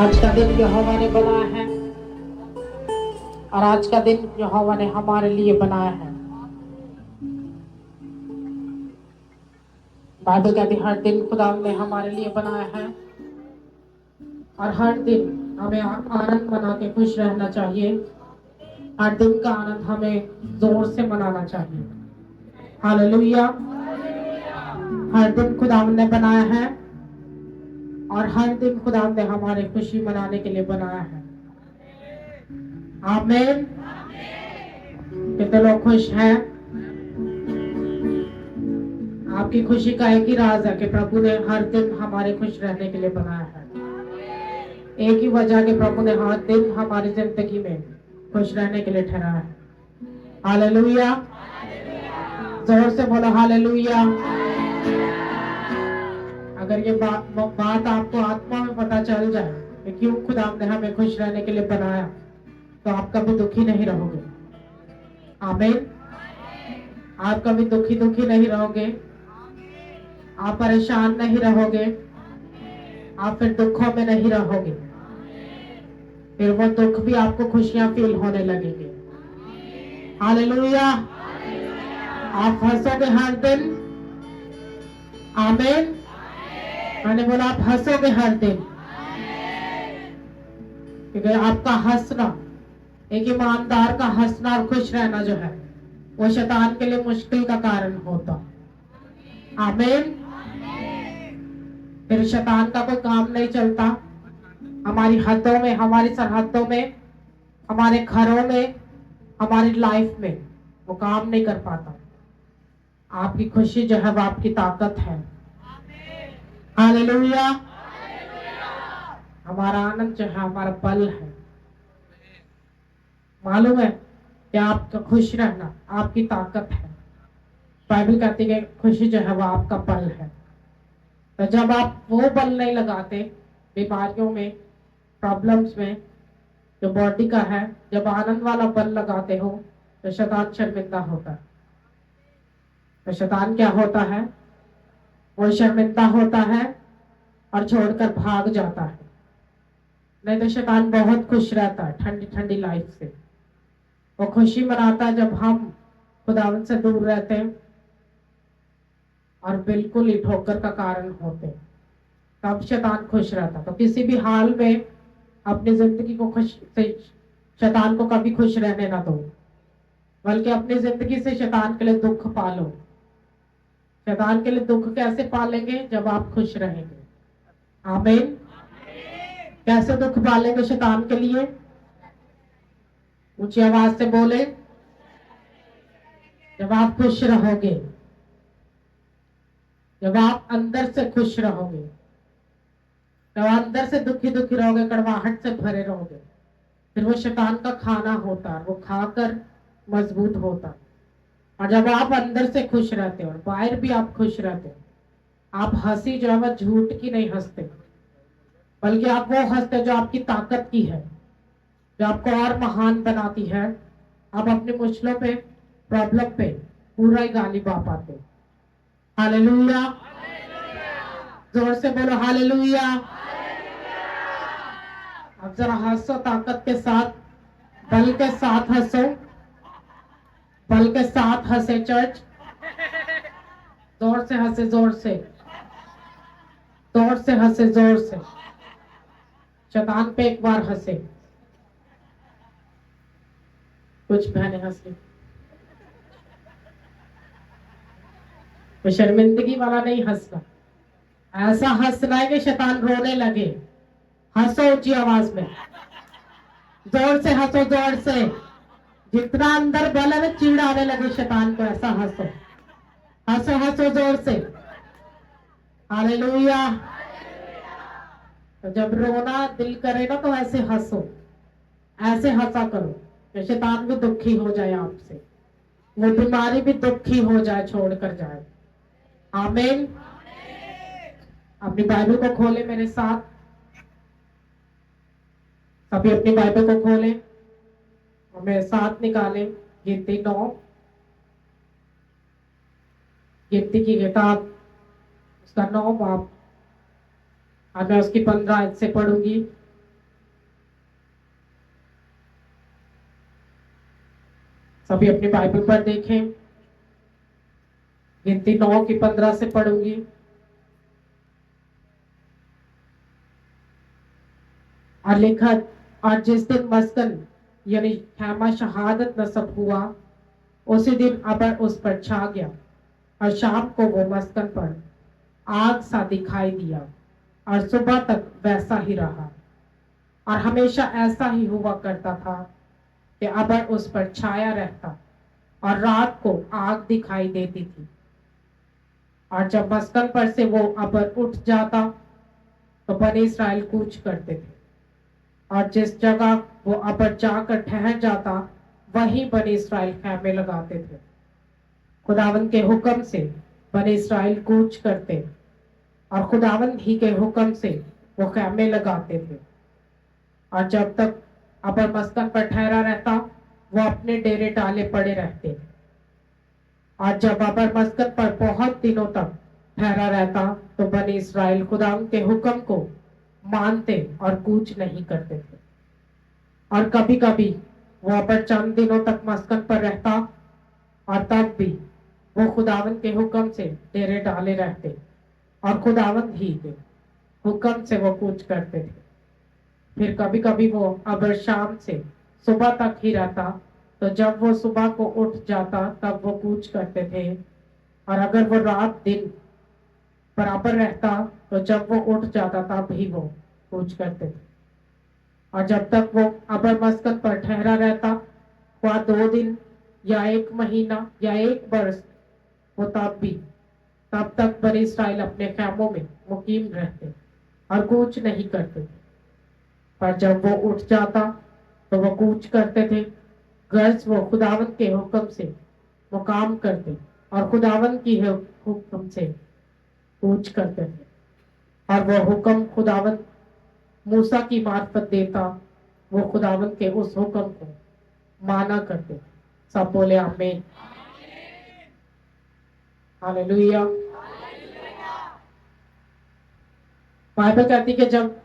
आज का दिन यहोवा ने बनाया है और आज का दिन यहोवा ने हमारे लिए बनाया है। बाइबल कहती है हर दिन खुदा ने हमारे लिए बनाया है और हर दिन हमें आनंद मना के खुश रहना चाहिए। हर दिन का आनंद हमें जोर से मनाना चाहिए। हालेलुया। हर दिन खुदा ने बनाया है और हर दिन खुदा ने हमारे खुशी मनाने के लिए बनाया है। आमीन। कितने लोग खुश हैं? आपकी खुशी का एक ही राज है कि प्रभु ने हर दिन हमारे खुश रहने के लिए बनाया है। एक ही वजह कि प्रभु ने हर दिन हमारी जिंदगी में खुश रहने के लिए ठहराया है। हालेलुया। जोर से बोलो हालेलुया। अगर ये बात आपको आत्मा में पता चल जाए कि क्यों खुदा ने हमें खुश रहने के लिए बनाया, तो आप कभी दुखी नहीं रहोगे। आमीन। आप कभी दुखी नहीं रहोगे। आप परेशान नहीं रहोगे। आप फिर दुखों में नहीं रहोगे। फिर वो दुख भी आपको खुशियां फील होने लगेंगे। हालेलुया। आप हंसोगे हर दिन। आमीन। मैंने बोला आप हंसोगे हर दिन, क्योंकि आपका हंसना, एक ईमानदार का हंसना और खुश रहना जो है वो शैतान के लिए मुश्किल का कारण होता। आमीन। फिर शैतान का कोई काम नहीं चलता। हमारी हदों में, हमारी सरहदों में, हमारे घरों में, हमारी लाइफ में वो काम नहीं कर पाता। आपकी खुशी जो है वो आपकी ताकत है। हालेलुया। हमारा आनंद जो है हमारा बल है। मालूम है कि आपका खुश रहना आपकी ताकत है। बाइबल कहती है खुशी जो है वो आपका बल है। तो जब आप वो बल नहीं लगाते बीमारियों में, प्रॉब्लम्स में, जो बॉडी का है, जब आनंद वाला बल लगाते हो तो शैतान शर्मिंदा होता है। तो शैतान क्या होता है? वो शर्मिंदा होता है और छोड़कर भाग जाता है। नहीं तो शैतान बहुत खुश रहता है ठंडी ठंडी लाइफ से। वो खुशी मनाता है जब हम खुदावन से दूर रहते हैं और बिल्कुल ही ठोकर का कारण होते, तब शैतान खुश रहता। तो किसी भी हाल में अपनी जिंदगी को खुश से शैतान को कभी खुश रहने ना दो, बल्कि अपनी जिंदगी से शैतान के लिए दुख पालो। शैतान के लिए दुख कैसे पालेंगे? जब आप खुश रहेंगे। आमीन। कैसे दुख पालेंगे शैतान के लिए? ऊंची आवाज से बोले, जब आप खुश रहोगे, जब आप अंदर से खुश रहोगे, जब अंदर से दुखी रहोगे, कड़वाहट से भरे रहोगे, फिर वो शैतान का खाना होता है, वो खाकर मजबूत होता। और जब आप अंदर से खुश रहते हो और बाहर भी आप खुश रहते हो, आप हंसी जो है वह झूठ की नहीं हंसते, बल्कि आप वो हंसते जो आपकी ताकत की है, जो आपको और महान बनाती है। आप अपनी मुश्किलों पे, प्रॉब्लम पे पूरा ही गालिब आ पाते। हालेलुया। जोर से बोलो हालेलुया। अब जरा हंसो ताकत के साथ, बल के साथ हंसो, बल के साथ हंसे चर्च। जोर से हंसे, जोर से, जोर से हंसे, जोर से। शैतान पे एक बार हंसे। कुछ बहनें हंस ली। वो शर्मिंदगी वाला नहीं हंसना, ऐसा हंसना है कि शैतान रोने लगे। हंसो ऊंची आवाज में, जोर से हंसो, जोर से। जितना अंदर बल है ना, चीड़ आने लगे शैतान को, ऐसा हंसो, हंसो, हंसो जोर से। हालेलुया। तो जब रोना दिल करे ना तो ऐसे हंसो, ऐसे हंसा करो कि शैतान भी दुखी हो जाए आपसे, वो बीमारी भी दुखी हो जाए, छोड़कर जाए। आमीन। अपनी बाइबल को खोले मेरे साथ, सभी अपनी बाइबल को खोले और मेरे साथ निकाले गिनती 9, गिनती की किताब उसका 9 बाब। आज मैं उसकी 15 आयत से पढ़ूंगी। कभी अपनी बाइबल पर देखें, गिनती 9 की 15 से पढ़ूंगी। और लिखा, और जिस दिन मस्कन यानी खैमा शहादत नसब हुआ, उसी दिन अबर उस पर छा गया, और शाम को वो मस्कन पर आग सा दिखाई दिया, और सुबह तक वैसा ही रहा। और हमेशा ऐसा ही हुआ करता था कि अबर उस पर छाया रहता, और रात को आग दिखाई देती थी। और जब मस्कन पर से वो अबर उठ जाता तो बने इस्राएल कूच करते थे, और जिस जगह वो अबर जाकर ठहर जाता वहीं बने इस्राएल खैमे लगाते थे। खुदावन के हुक्म से बने इस्राएल कूच करते, और खुदावन ही के हुक्म से वो खैमे लगाते थे। और जब तक अबर मस्कन पर ठहरा रहता, वो अपने डेरे डाले पड़े रहते थे। और जब अबर मस्कन पर बहुत दिनों तक ठहरा रहता तो बने इस्राएल खुदावन के हुक्म को मानते और कूच नहीं करते थे। और कभी कभी वो अबर चंद दिनों तक मस्कन पर रहता, और तब भी वो खुदावन के हुक्म से डेरे डाले रहते, और खुदावन ही के हुक्म से वो कूच करते थे। फिर कभी कभी वो अबर शाम से सुबह तक ही रहता, तो जब वो सुबह को उठ जाता तब वो कूच करते थे। और अगर वो रात दिन बराबर रहता तो जब वो उठ जाता तब भी वो कूच करते थे। और जब तक वो अबर मस्कन पर ठहरा रहता, वह 2 दिन या 1 महीना या 1 वर्ष हो, तब तक बने इस्राएल अपने खैमों में मुकीम रहते और कूच नहीं करते थे। पर जब वो उठ जाता तो वो कूच करते थे, गर्ज वो खुदावन के हुक्म से वो काम करते, और खुदावन की हुक्म से कूच करते थे। और वो हुक्म खुदावन मूसा की मार्फत देता, वो खुदावन के उस हुक्म को माना करते थे। सब बोले आमीन, हालेलुया। बाइबल कहती कि जब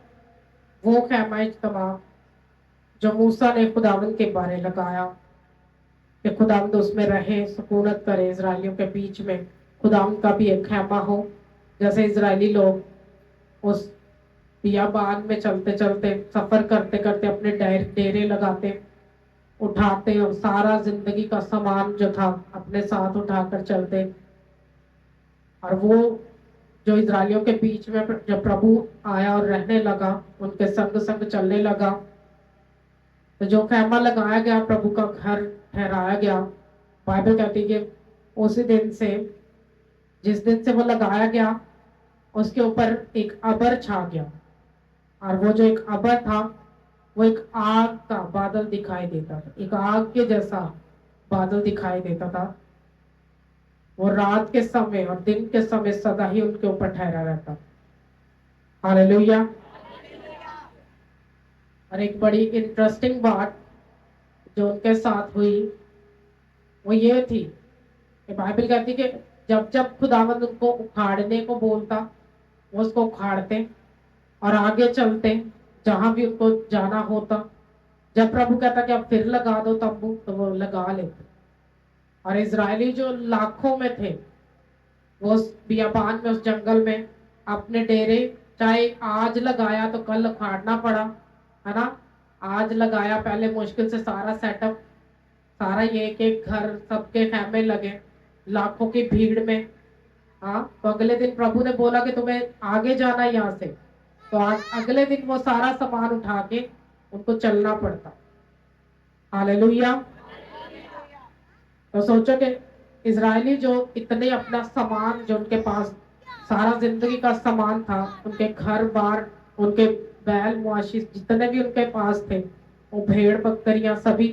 वो खैमा इज्तिमा जो मूसा ने खुदावन के बारे लगाया कि खुदावंद उसमें रहे, सुकूनत करे इजरायलियों के बीच में, खुदावंद का भी एक खैमा हो। जैसे इजरायली लोग उस बियाबान में चलते चलते, सफर करते करते अपने डेरे लगाते, उठाते, और सारा जिंदगी का सामान जो था अपने साथ उठाकर चलते। और वो जो इजरायलियों के बीच में जब प्रभु आया और रहने लगा, उनके संग संग चलने लगा, तो जो खैमा लगाया गया, प्रभु का घर ठहराया गया, बाइबल कहती है कि उसी दिन से, जिस दिन से वो लगाया गया, उसके ऊपर एक अबर छा गया। और वो जो एक अबर था वो एक आग का बादल दिखाई देता था, एक आग के जैसा बादल दिखाई देता था। वो रात के समय और दिन के समय सदा ही उनके ऊपर ठहरा रहता। हालेलुया। और एक बड़ी इंटरेस्टिंग बात जो उनके साथ हुई वो ये थी कि बाइबल कहती कि जब जब खुदावंद उनको उखाड़ने को बोलता, वो उसको उखाड़ते और आगे चलते जहां भी उनको जाना होता। जब प्रभु कहता कि अब फिर लगा दो तंबू, तो वो लगा लेते। और इजरायली जो लाखों में थे, वो उस बियाबान में, उस जंगल में अपने डेरे, चाहे आज लगाया तो कल उखाड़ना पड़ा, है ना। आज लगाया, पहले मुश्किल से सारा सेटअप, सारा ये एक एक घर, सबके खैमे लगे लाखों की भीड़ में। हाँ, तो अगले दिन प्रभु ने बोला कि तुम्हें आगे जाना है यहाँ से, तो अगले दिन वो सारा सामान उठा के उनको चलना पड़ता। हालेलुया। तो सोचो कि इजरायली जो इतने अपना सामान, जो उनके पास सारा जिंदगी का सामान था, उनके घर बार, उनके बैल मुआशी जितने भी उनके पास थे, वो भेड़ बकरियां सभी,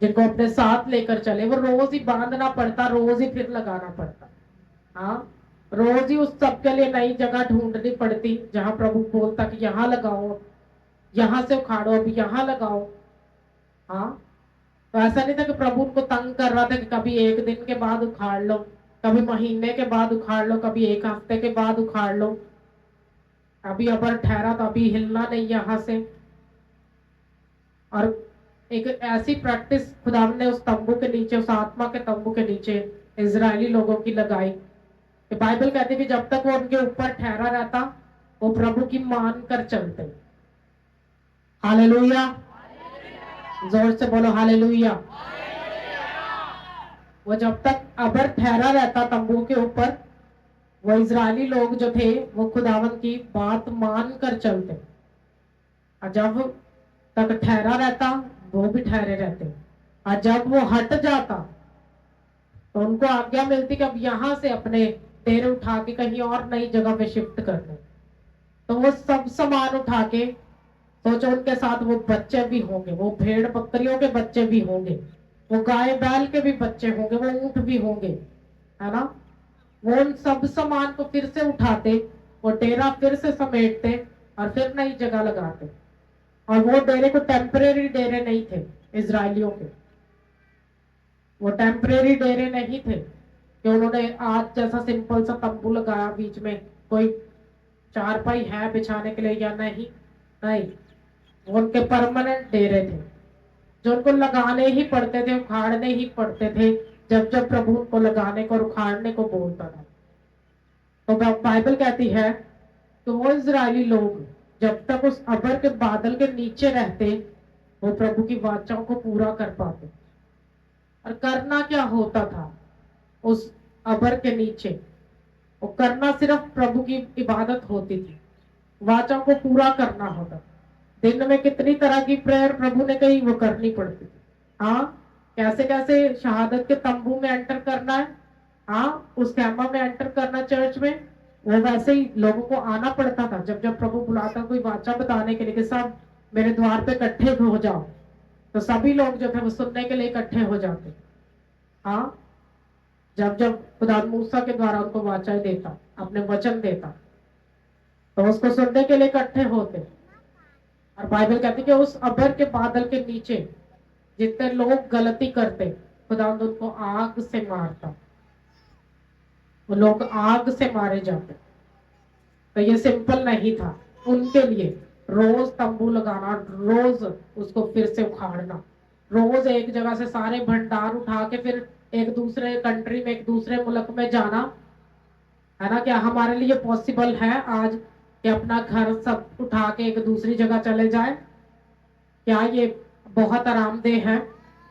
जिनको अपने साथ लेकर चले, वो रोज ही बांधना पड़ता, रोज ही फिर लगाना पड़ता। हाँ, रोज ही उस सब के लिए नई जगह ढूंढनी पड़ती, जहां प्रभु बोलता कि यहाँ लगाओ, यहाँ से उखाड़ो, अभी यहाँ लगाओ। हाँ, तो ऐसा नहीं था कि प्रभु उनको तंग कर रहा था कि कभी एक दिन के बाद उखाड़ लो, कभी महीने के बाद उखाड़ लो, कभी एक हफ्ते के बाद उखाड़ लो। अभी अबर ठहरा तो अभी हिलना नहीं यहाँ से। और एक ऐसी प्रैक्टिस खुदावन ने उस तंबू के नीचे, उस आत्मा के तंबू के नीचे इजरायली लोगों की लगाई कि बाइबल कहती कि जब तक वो उनके ऊपर ठहरा रहता, वो प्रभु की मान कर चलते। हालेलुया, जोर से बोलो हालेलुया। वो जब तक अबर ठहरा रहता तंबू के ऊपर, वो इजरायली लोग जो थे वो खुदावन की बात मान कर चलते। और जब तक ठहरा रहता वो भी ठहरे रहते, और जब वो हट जाता तो उनको आज्ञा मिलती कि अब यहां से अपने डेरे उठा के कहीं और नई जगह पे शिफ्ट कर दो। तो वो सब सामान उठा के, सोचो उनके साथ वो बच्चे भी होंगे, वो भेड़ बकरियों के बच्चे भी होंगे, वो गाय बैल के भी बच्चे होंगे, वो ऊंट भी होंगे, है ना। वो उन सब सामान को फिर से उठाते, वो डेरा फिर से समेटते और फिर नई जगह लगाते। और वो डेरे को टेम्परेरी डेरे नहीं थे इजरायलियों के, वो टेम्परेरी डेरे नहीं थे कि उन्होंने आज जैसा सिंपल सा तंबू लगाया, बीच में कोई चारपाई है बिछाने के लिए या नहीं, नहीं, वो उनके परमानेंट डेरे थे जो उनको लगाने ही पड़ते थे, उखाड़ने ही पड़ते थे जब जब प्रभु उनको लगाने को और उखाड़ने को बोलता था। तो बाइबल कहती है कि वो इजरायली लोग जब तक उस अबर के बादल के नीचे रहते, वो प्रभु की वाचाओं को पूरा कर पाते। और करना क्या होता था उस अबर के नीचे? वो करना सिर्फ प्रभु की इबादत होती थी, वाचा को पूरा करना होता। दिन में कितनी तरह की प्रेयर प्रभु ने कही वो करनी पड़ती थी। हाँ, कैसे कैसे शहादत के तंबू में एंटर करना है, हाँ उस कैम्पा में एंटर करना चर्च में, वो वैसे ही लोगों को आना पड़ता था। जब जब प्रभु बुलाता कोई वाचा बताने के लिए कि सब मेरे द्वार पे इकट्ठे हो जाओ, तो सभी लोग जो थे वो सुनने के लिए इकट्ठे हो जाते। हाँ, जब जब खुदा मूसा के द्वारा उनको वाचा देता, अपने वचन देता, तो उसको सुनने के लिए इकट्ठे होते। और बाइबल कहती कि उस अबर के बादल के नीचे जितने लोग गलती करते, खुदा उनको आग से मारता, वो लोग आग से मारे जाते। तो ये सिंपल नहीं था उनके लिए रोज तंबू लगाना, रोज उसको फिर से उखाड़ना, रोज एक जगह से सारे भंडार उठा के फिर एक दूसरे कंट्री में, एक दूसरे मुल्क में जाना, है ना। क्या हमारे लिए पॉसिबल है आज कि अपना घर सब उठा के एक दूसरी जगह चले जाए? क्या ये बहुत आरामदेह है?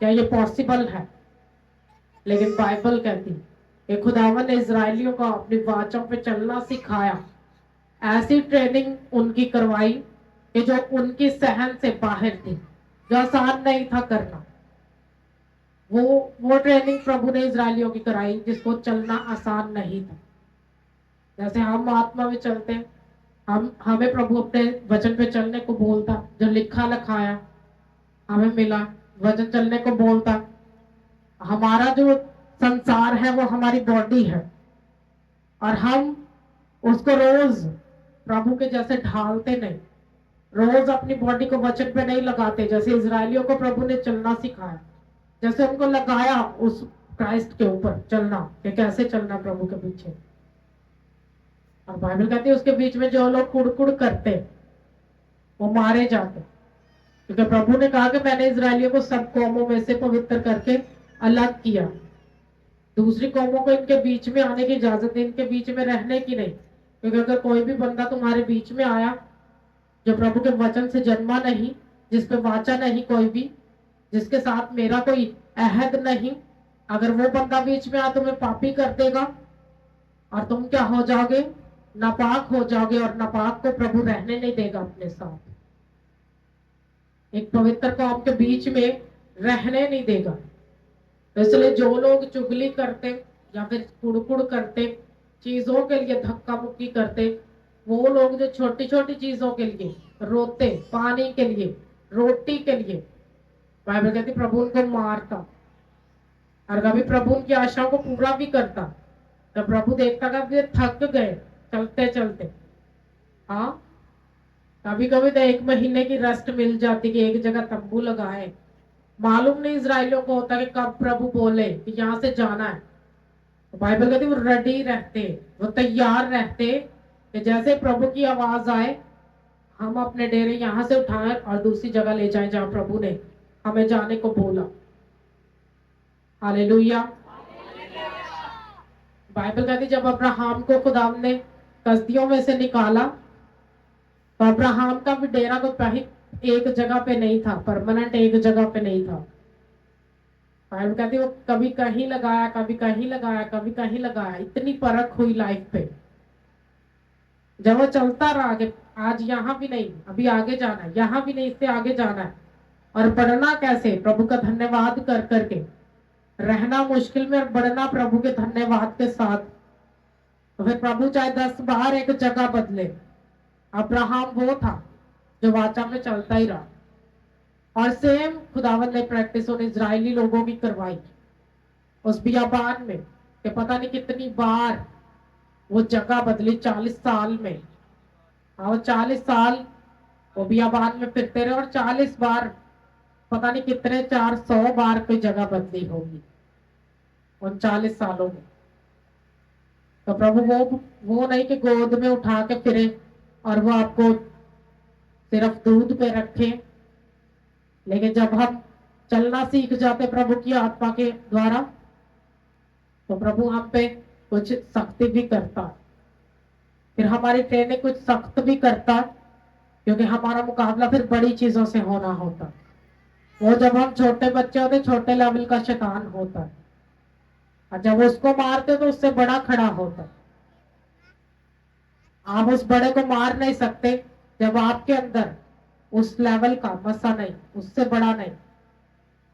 क्या ये पॉसिबल है? लेकिन बाइबल कहती कि खुदावन ने इजरायलियों को अपनी वाचों पे चलना सिखाया, ऐसी ट्रेनिंग उनकी करवाई कि जो उनकी सहन से बाहर थी, जो आसान नहीं था करना। वो ट्रेनिंग प्रभु ने इजरायलियों की कराई जिसको चलना आसान नहीं था। जैसे हम आत्मा में चलते, हमें प्रभु अपने वचन पे चलने को बोलता, जो लिखा लिखाया हमें मिला, वचन चलने को बोलता। हमारा जो संसार है वो हमारी बॉडी है, और हम उसको रोज प्रभु के जैसे ढालते नहीं, रोज अपनी बॉडी को वचन पे नहीं लगाते। जैसे इजरायलियों को प्रभु ने चलना सिखाया, जैसे उनको लगाया उस क्राइस्ट के ऊपर चलना, कि कैसे चलना प्रभु के पीछे। और बाइबल कहती है उसके बीच में जो लोग कुड़कुड़ करते वो मारे जाते, क्योंकि प्रभु ने कहा कि मैंने इजरायलियों को सब कौमों में से पवित्र करके अलग किया, दूसरी कौमों को इनके बीच में आने की इजाजत नहीं, इनके बीच में रहने की नहीं। क्योंकि अगर कोई भी बंदा तुम्हारे बीच में आया जो प्रभु के वचन से जन्मा नहीं, जिसपे वाचा नहीं कोई भी, जिसके साथ मेरा कोई अहद नहीं, अगर वो बंदा बीच में आ तुम्हें पापी कर देगा और तुम क्या हो जाओगे? नापाक हो जाओगे, और नापाक को प्रभु रहने नहीं देगा अपने साथ, एक पवित्र कौम के बीच में रहने नहीं देगा। तो इसलिए जो लोग चुगली करते या फिर कुड़कुड़ करते, चीजों के लिए धक्का मुक्की करते, वो लोग जो छोटी छोटी चीजों के लिए रोते, पानी के लिए, रोटी के लिए, बाइबल कहती प्रभु उनको मारता। और कभी प्रभु उनकी आशाओं को पूरा भी करता, तो प्रभु देखता कभी थक गए चलते चलते। हाँ, कभी कभी तो 1 महीने की रेस्ट मिल जाती कि एक जगह तंबू लगाए। मालूम नहीं इजरायलियों को होता कि कब प्रभु बोले कि यहाँ से जाना है। तो बाइबल कहती वो रेडी रहते, वो तैयार रहते कि जैसे प्रभु की आवाज आए हम अपने डेरे यहाँ से उठाएं और दूसरी जगह ले जाएं जहाँ प्रभु ने हमें जाने को बोला। हालेलुया। बाइबल कहती जब अब्राहम को खुदा ने कसदियों में से निकाला, तो अब्राहम का भी डेरा तो कहीं एक जगह पे नहीं था, परमानेंट एक जगह पे नहीं था। बाइबल कहती वो कभी कहीं लगाया, कभी कहीं लगाया, कभी कहीं लगाया, इतनी परख हुई लाइफ पे। जब वो चलता रहा आगे, आज यहाँ भी नहीं, अभी आगे जाना है, यहाँ भी नहीं, इससे आगे जाना है। और बढ़ना कैसे? प्रभु का धन्यवाद कर करके। रहना मुश्किल में और बढ़ना प्रभु के धन्यवाद के साथ। तो फिर प्रभु चाहे 10 बार एक जगह बदले, अब्राहम वो था जो वाचा में चलता ही रहा। और सेम खुदावंद ने प्रैक्टिस उन इजरायली लोगों की करवाई उस बियाबान में, कि पता नहीं कितनी बार वो जगह बदली 40 साल में। और 40 साल वो बियाबान में फिरते रहे, और 40 बार पता नहीं कितने 400 बार कोई जगह बदली होगी उन 40 सालों में। तो प्रभु वो नहीं कि गोद में उठा के फिरे और वो आपको सिर्फ दूध पे रखे, लेकिन जब हम चलना सीख जाते प्रभु की आत्मा के द्वारा, तो प्रभु हम पे कुछ सख्ती भी करता, फिर हमारी ट्रेनिंग कुछ सख्त भी करता, क्योंकि हमारा मुकाबला फिर बड़ी चीजों से होना होता। वो जब हम छोटे बच्चे होते, छोटे लेवल का शैतान होता है, और जब उसको मारते तो उससे बड़ा खड़ा होता है। आप उस बड़े को मार नहीं सकते जब आपके अंदर उस लेवल का मसा नहीं, उससे बड़ा नहीं।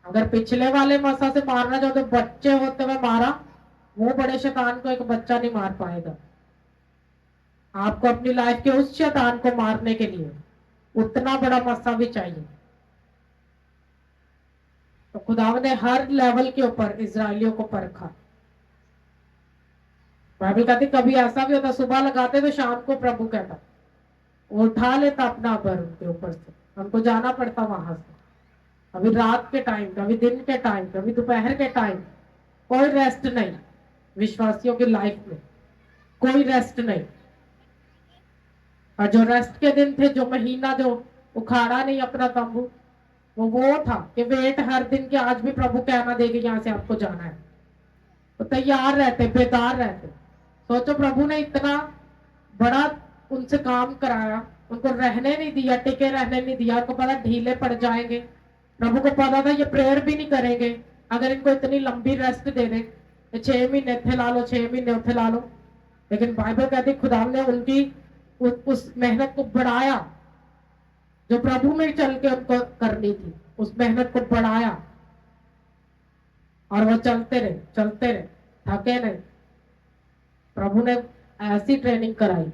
अगर पिछले वाले मसा से मारना चाहते, बच्चे होते हुए मारा, वो बड़े शैतान को एक बच्चा नहीं मार पाएगा। आपको अपनी लाइफ के उस शैतान को मारने के लिए उतना बड़ा मसा भी चाहिए। तो खुदाव ने हर लेवल के ऊपर इजरायलियों को परखा। बाइबल कहती कभी ऐसा भी होता, सुबह लगाते तो शाम को प्रभु कहता, वो उठा लेता अपना बर उनके ऊपर से, हमको जाना पड़ता वहां से। कभी रात के टाइम, कभी दिन के टाइम, कभी दोपहर के टाइम, कोई रेस्ट नहीं। विश्वासियों की लाइफ में कोई रेस्ट नहीं। और जो रेस्ट के दिन थे, जो महीना जो उखाड़ा नहीं अपना तंबू, वो था कि वेट हर दिन के, आज भी प्रभु कहना देगा यहाँ से आपको जाना है, तो तैयार रहते, बेदार रहते। सोचो प्रभु ने इतना बड़ा उनसे काम कराया, उनको रहने नहीं दिया, टिके रहने नहीं दिया। उनको पता ढीले पड़ जाएंगे, प्रभु को पता था ये प्रेयर भी नहीं करेंगे अगर इनको इतनी लंबी रेस्ट दे दे, 6 महीने थे ला लो, 6 महीने उठे ला लो। लेकिन बाइबल कहती खुदा ने उनकी उस मेहनत को बढ़ाया, जो प्रभु में चल के उनको करनी थी, उस मेहनत को बढ़ाया। और वो चलते रहे, चलते रहे, थके नहीं। प्रभु ने ऐसी ट्रेनिंग कराई।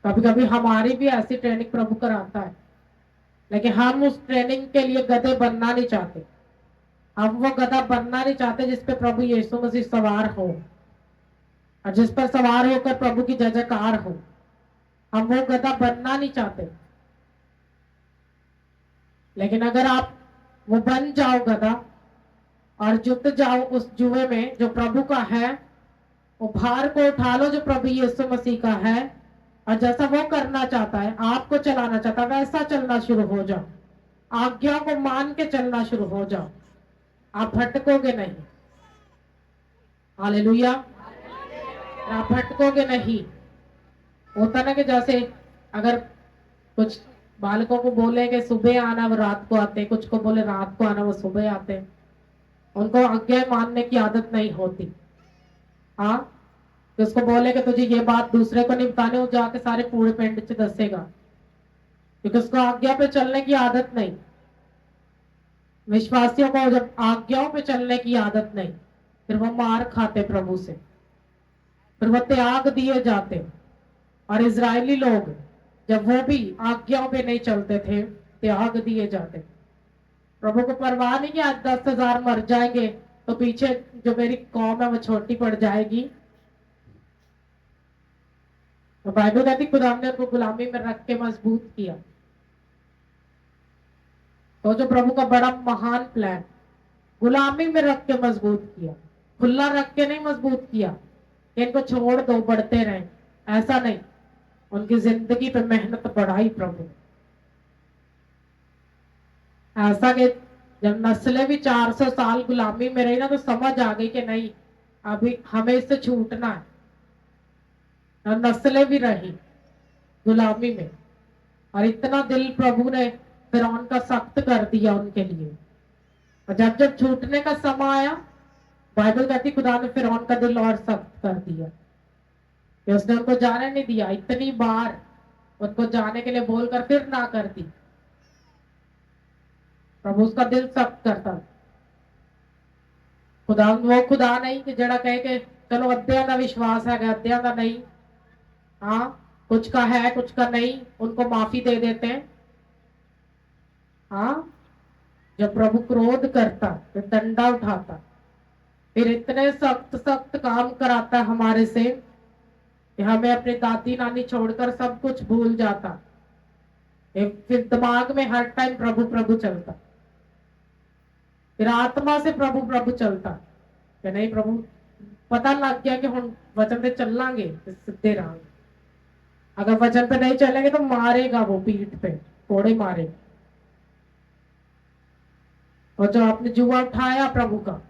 कभी कभी हमारी भी ऐसी ट्रेनिंग प्रभु कराता है, लेकिन हम उस ट्रेनिंग के लिए गधे बनना नहीं चाहते। हम वो गधा बनना नहीं चाहते जिसपे प्रभु यीशु मसीह सवार हो, और जिस पर सवार होकर प्रभु की जय जयकार हो। हम वो गधा बनना नहीं चाहते। लेकिन अगर आप वो बन जाओ गधा, और जुट जाओ उस जुए में जो प्रभु का है, वो भार को उठा लो जो प्रभु यीशु मसीह का है, और जैसा वो करना चाहता है, आपको चलाना चाहता है, वैसा चलना शुरू हो जाओ। आज्ञा को मान के चलना शुरू हो जाओ, आप भटकोगे नहीं। हालेलुया। आप भटकोगे नहीं। होता ना कि जैसे अगर कुछ बालकों को बोले कि सुबह आना, वो रात को आते, कुछ को बोले रात को आना, वो सुबह आते। उनको आज्ञा मानने की आदत नहीं होती। हाँ, तो उसको बोले कि तुझे ये बात दूसरे को नहीं बताने, वो जाके सारे पूरे पिंड च दसेगा, क्योंकि उसको आज्ञा पे चलने की आदत नहीं। विश्वासियों को जब आज्ञाओं पे चलने की आदत नहीं, फिर वो मार खाते प्रभु से, फिर वो त्याग दिए जाते। और इजरायली लोग जब वो भी आज्ञाओं पे नहीं चलते थे, त्याग दिए जाते। प्रभु को परवाह नहीं कि आज 10,000 मर जाएंगे तो पीछे जो मेरी कौम है वो छोटी पड़ जाएगी। तो बाइबल कहती खुदा ने उनको गुलामी में रख के मजबूत किया। तो जो प्रभु का बड़ा महान प्लान, गुलामी में रख के मजबूत किया, खुला रख के नहीं मजबूत किया, इनको छोड़ दो बढ़ते रहे, ऐसा नहीं। उनकी जिंदगी पे मेहनत बढ़ाई प्रभु, ऐसा कि जब नस्लें भी 400 साल गुलामी में रही ना, तो समझ आ गई कि नहीं, अभी हमें इससे छूटना है। और नस्लें भी रही गुलामी में, और इतना दिल प्रभु ने फिरौन का सख्त कर दिया उनके लिए। और जब जब छूटने का समय आया, बाइबल कहती खुदा ने फिरौन का दिल और सख्त कर दिया कि उसने उनको जाने नहीं दिया। इतनी बार उनको जाने के लिए बोलकर फिर ना कर दी। प्रभु उसका दिल सख्त करता। खुदा वो खुदा नहीं कि जड़ा कहे कि चलो अद्धिया का विश्वास है, अद्धिया का नहीं। हाँ, कुछ का है कुछ का नहीं, उनको माफी दे देते हैं। हाँ, जब प्रभु क्रोध करता तो डंडा उठाता, फिर इतने सख्त सख्त काम कराता हमारे से कि हमें अपनी दादी नानी छोड़कर सब कुछ भूल जाता। फिर दिमाग में हर टाइम प्रभु प्रभु चलता, फिर आत्मा से प्रभु प्रभु चलता कि नहीं प्रभु, पता लग गया कि हम वचन पे चलांगे तो सीधे रहांगे। अगर वचन पे नहीं चलेंगे तो मारेगा वो, पीठ पे कोड़े मारेगा। और जो आपने जुआ उठाया प्रभु का,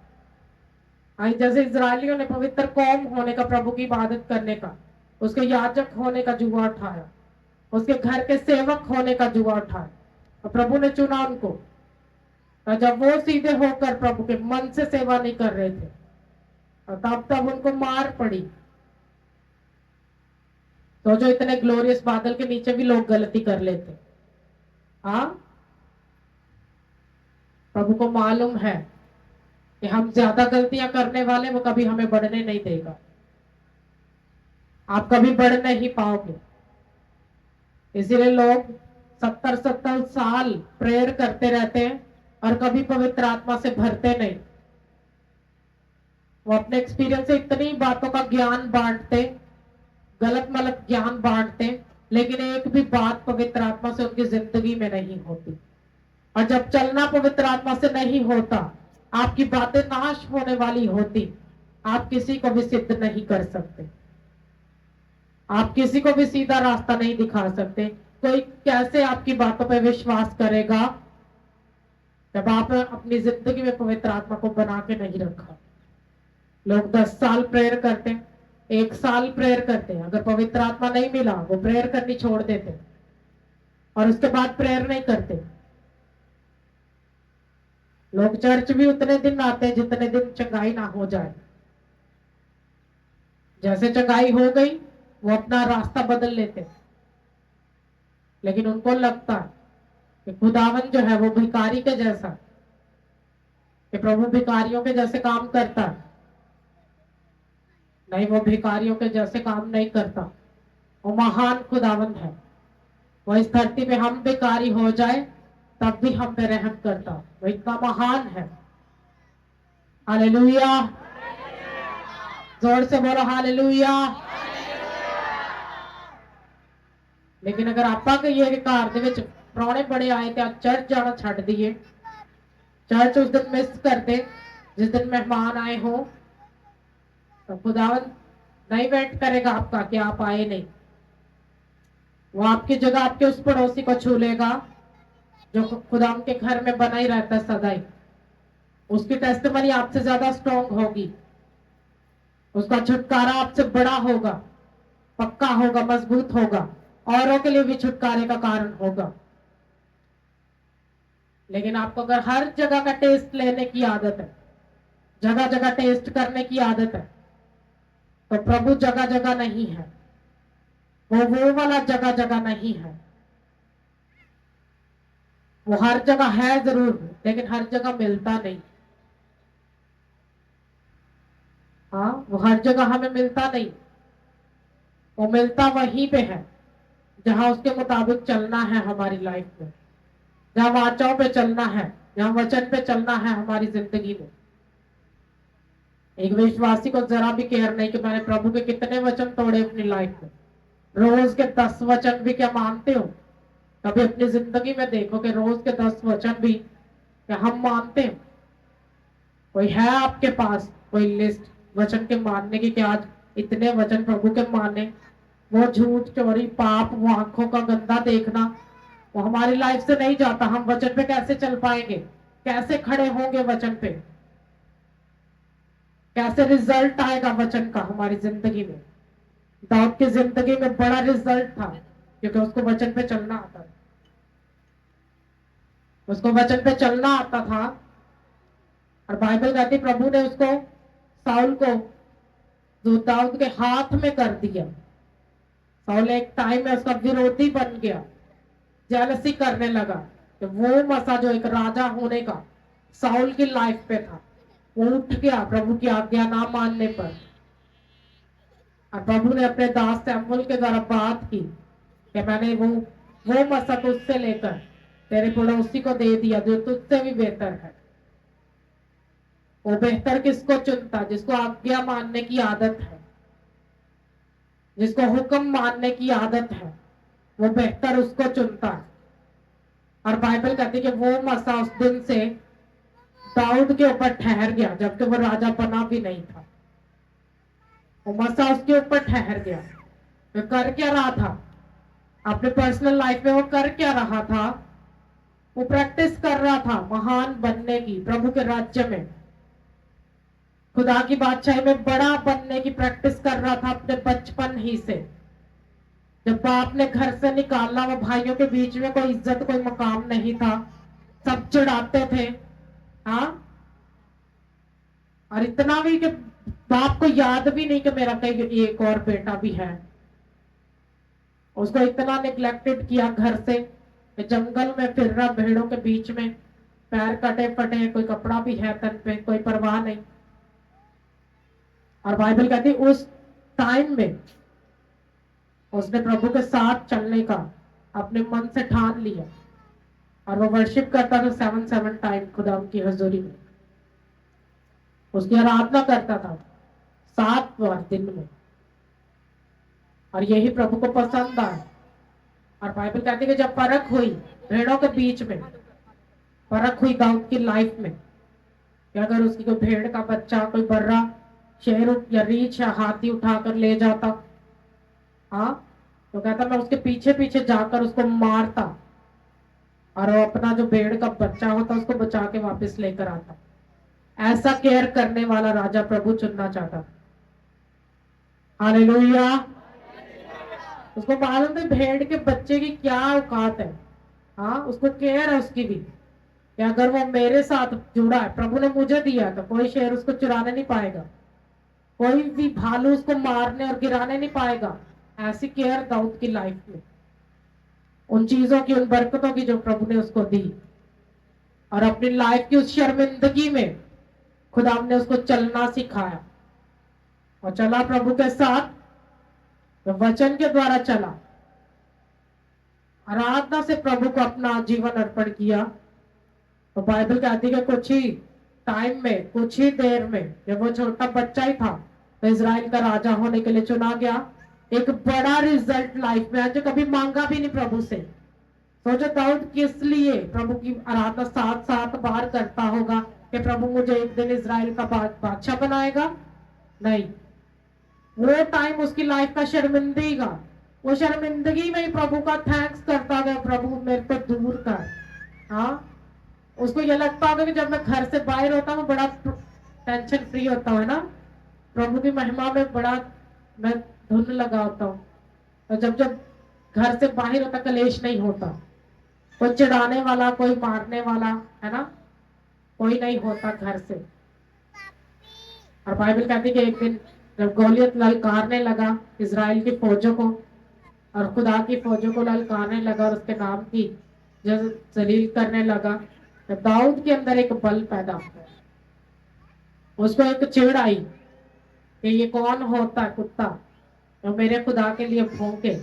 आई जैसे इजरायलियों ने पवित्र कौम होने का, प्रभु की इबादत करने का, उसके याजक होने का जुआ उठाया, उसके घर के सेवक होने का जुआ उठाया, और प्रभु ने चुना उनको। और जब वो सीधे होकर प्रभु के मन से सेवा नहीं कर रहे थे, और तब तब उनको मार पड़ी। तो जो इतने ग्लोरियस बादल के नीचे भी लोग गलती कर लेते। हाँ, प्रभु को मालूम है कि हम ज्यादा गलतियां करने वाले, वो कभी हमें बढ़ने नहीं देगा। आप कभी बढ़ नहीं पाओगे। इसीलिए लोग 70-70 साल प्रेयर करते रहते हैं और कभी पवित्र आत्मा से भरते नहीं। वो अपने एक्सपीरियंस से इतनी बातों का ज्ञान बांटते, गलत मलत ज्ञान बांटते, लेकिन एक भी बात पवित्र आत्मा से उनकी जिंदगी में नहीं होती। और जब चलना पवित्र आत्मा से नहीं होता, आपकी बातें नाश होने वाली होती। आप किसी को भी सिद्ध नहीं कर सकते, आप किसी को भी सीधा रास्ता नहीं दिखा सकते। कोई कैसे आपकी बातों पर विश्वास करेगा जब आप अपनी जिंदगी में पवित्र आत्मा को बना के नहीं रखा। लोग 10 साल प्रेयर करते हैं, 1 साल प्रेयर करते हैं, अगर पवित्र आत्मा नहीं मिला वो प्रेयर करनी छोड़ देते और उसके बाद प्रेयर नहीं करते। लोग चर्च भी उतने दिन आते हैं जितने दिन चंगाई ना हो जाए। जैसे चंगाई हो गई वो अपना रास्ता बदल लेते, लेकिन उनको लगता है कि खुदावन जो है वो भिखारी के जैसा, कि प्रभु भिखारियों के जैसे काम करता है। नहीं, वो भिखारियों के जैसे काम नहीं करता, वो महान खुदावन है। वो इस धरती पे हम भिखारी हो जाए तब भी हम पे रहम करता, वो इतना महान है। हालेलुया, जोर से बोलो हालेलुया। लेकिन अगर आपा कहिए कि घर ਦੇ ਵਿੱਚ ਪ੍ਰਾਹੁਣੇ बड़े आए थे, चर्च जाना छड़ दिए, चर्च उस दिन मिस करते जिस दिन मेहमान आए हो, तो खुदावन नहीं वेट करेगा आपका कि आप आए नहीं। वो आपकी जगह आपके उस पड़ोसी को छू लेगा जो खुदा के घर में बना ही रहता है सदाई। उसकी टेस्टिमनी आपसे ज्यादा स्ट्रॉन्ग होगी, उसका छुटकारा आपसे बड़ा होगा, पक्का होगा, मजबूत होगा, औरों के लिए भी छुटकारे का कारण होगा। लेकिन आपको अगर हर जगह का टेस्ट लेने की आदत है, जगह जगह टेस्ट करने की आदत है, तो प्रभु जगह जगह नहीं है। वो वाला जगह जगह नहीं है। वो हर जगह है जरूर, लेकिन हर जगह मिलता नहीं। हाँ, वो हर जगह हमें मिलता नहीं। वो मिलता वहीं पे है जहां उसके मुताबिक चलना है हमारी लाइफ में, जहां वाचाओं पे चलना है, जहां वचन पे चलना है हमारी जिंदगी में। एक विश्वासी को जरा भी केयर नहीं कि मैंने प्रभु के कितने वचन तोड़े अपनी लाइफ में। रोज के 10 वचन भी क्या मानते हो? कभी अपनी जिंदगी में देखो कि रोज के 10 वचन भी क्या हम मानते हैं? कोई है आपके पास कोई लिस्ट वचन के मानने की कि आज इतने वचन प्रभु के माने? वो झूठ, चोरी, पाप, वो आंखों का गंदा देखना, वो हमारी लाइफ से नहीं जाता। हम वचन पे कैसे चल पाएंगे, कैसे खड़े होंगे वचन पे, कैसे रिजल्ट आएगा वचन का हमारी जिंदगी में। दाऊद की जिंदगी में बड़ा रिजल्ट था क्योंकि उसको वचन पे चलना आता था, उसको वचन पे चलना आता था। और बाइबल कहती प्रभु ने उसको, साउल को, जो दाऊद के हाथ में कर दिया। साउल एक टाइम में उसका विरोधी बन गया, जेलसी करने लगा। तो वो मसा जो एक राजा होने का साउल की लाइफ पे था, वो उठ गया प्रभु की आज्ञा ना मानने पर। और प्रभु ने अपने दास सैमुअल के द्वारा बात की कि मैंने वो मसा तुझसे लेकर तेरे पड़ोसी को दे दिया जो तुझसे भी बेहतर है। वो बेहतर किसको चुनता? जिसको आज्ञा मानने की आदत है, जिसको हुक्म मानने की आदत है, वो बेहतर उसको चुनता है। और बाइबल कहती है कि वो मसा उस दिन से दाऊद के ऊपर ठहर गया, जबकि वो राजा बना भी नहीं था। वो मसा उसके ऊपर ठहर गया। वो कर क्या रहा था अपने पर्सनल लाइफ में? वो कर क्या रहा था? वो प्रैक्टिस कर रहा था महान बनने की, प्रभु के राज्य में, खुदा की बादशाही में बड़ा बनने की प्रैक्टिस कर रहा था अपने बचपन ही से। जब बाप ने घर से निकाला, वो भाइयों के बीच में कोई इज्जत कोई मकाम नहीं था, सब चिढ़ाते थे। हाँ, और इतना भी कि बाप को याद भी नहीं कि मेरा कहीं एक और बेटा भी है। उसको इतना निग्लेक्टेड किया घर से, जंगल में फिर रहा भेड़ों के बीच में, पैर कटे फटे, कोई कपड़ा भी है तन पे, कोई परवाह नहीं। और बाइबल कहती उस टाइम में उसने प्रभु के साथ चलने का अपने मन से ठान लिया। और वो वर्शिप करता था 7 टाइम खुदा की हजूरी में, उसकी आराधना करता था 7 बार दिन में। और यही प्रभु को पसंद आया। और बाइबल कहती है कि जब परख हुई भेड़ों के बीच में, परख हुई दाऊद की लाइफ में कि अगर उसकी कोई भेड़ का बच्चा, कोई बर्रा, शेर या रीछ या हाथी उठाकर ले जाता, हाँ, तो कहता मैं उसके पीछे पीछे जाकर उसको मारता और वो अपना जो भेड़ का बच्चा होता उसको बचा के वापस लेकर आता। ऐसा केयर करने वाला राजा प्रभु चुनना चाहता। हालेलुया। उसको मालूम है भेड़ के बच्चे की क्या औकात है। हाँ, उसको केयर है उसकी भी कि अगर वो मेरे साथ जुड़ा है, प्रभु ने मुझे दिया, तो कोई शेर उसको चुराने नहीं पाएगा, कोई भी भालू उसको मारने और गिराने नहीं पाएगा। ऐसी केयर दाऊद की लाइफ में, उन चीजों की, उन बरकतों की जो प्रभु ने उसको दी। और अपनी लाइफ की उस शर्मिंदगी में खुदा ने उसको चलना सिखाया और चला प्रभु के साथ, तो वचन के द्वारा चला, आराधना से प्रभु को अपना जीवन अर्पण किया। तो बाइबल कहती है कुछ ही टाइम में, कुछ ही देर में, जब वो छोटा बच्चा ही था तो इजराइल का राजा होने के लिए चुना गया। एक बड़ा रिजल्ट लाइफ में आज, कभी मांगा भी नहीं प्रभु से। सोचो दाऊद किस लिए प्रभु की आराधना 7 बार करता होगा कि प्रभु मुझे एक दिन इजराइल का बादशाह बनाएगा? नहीं, वो टाइम उसकी लाइफ का शर्मिंदगी, वो शर्मिंदगी में ही प्रभु का थैंक्स करता गया, प्रभु मेरे को दूर कर। हाँ, उसको ये लगता होगा कि जब मैं घर से बाहर होता हूँ बड़ा टेंशन फ्री होता हूँ ना, प्रभु की महिमा में बड़ा मैं धुन लगा होता हूँ। और जब जब घर से बाहर होता कलेश नहीं होता, कोई चिढ़ाने वाला, कोई मारने वाला, है ना, कोई नहीं होता घर से। और बाइबल कहती है कि एक दिन जब गोलियत ललकारने लगा इजराइल की फौजों को और खुदा की फौजों को ललकारने लगा और उसके नाम की जो जलील करने लगा, तो दाऊद के अंदर एक बल पैदा हुआ। उसको एक चिढ़ आई कि ये कौन होता है कुत्ता जो मेरे खुदा के लिए भौंके।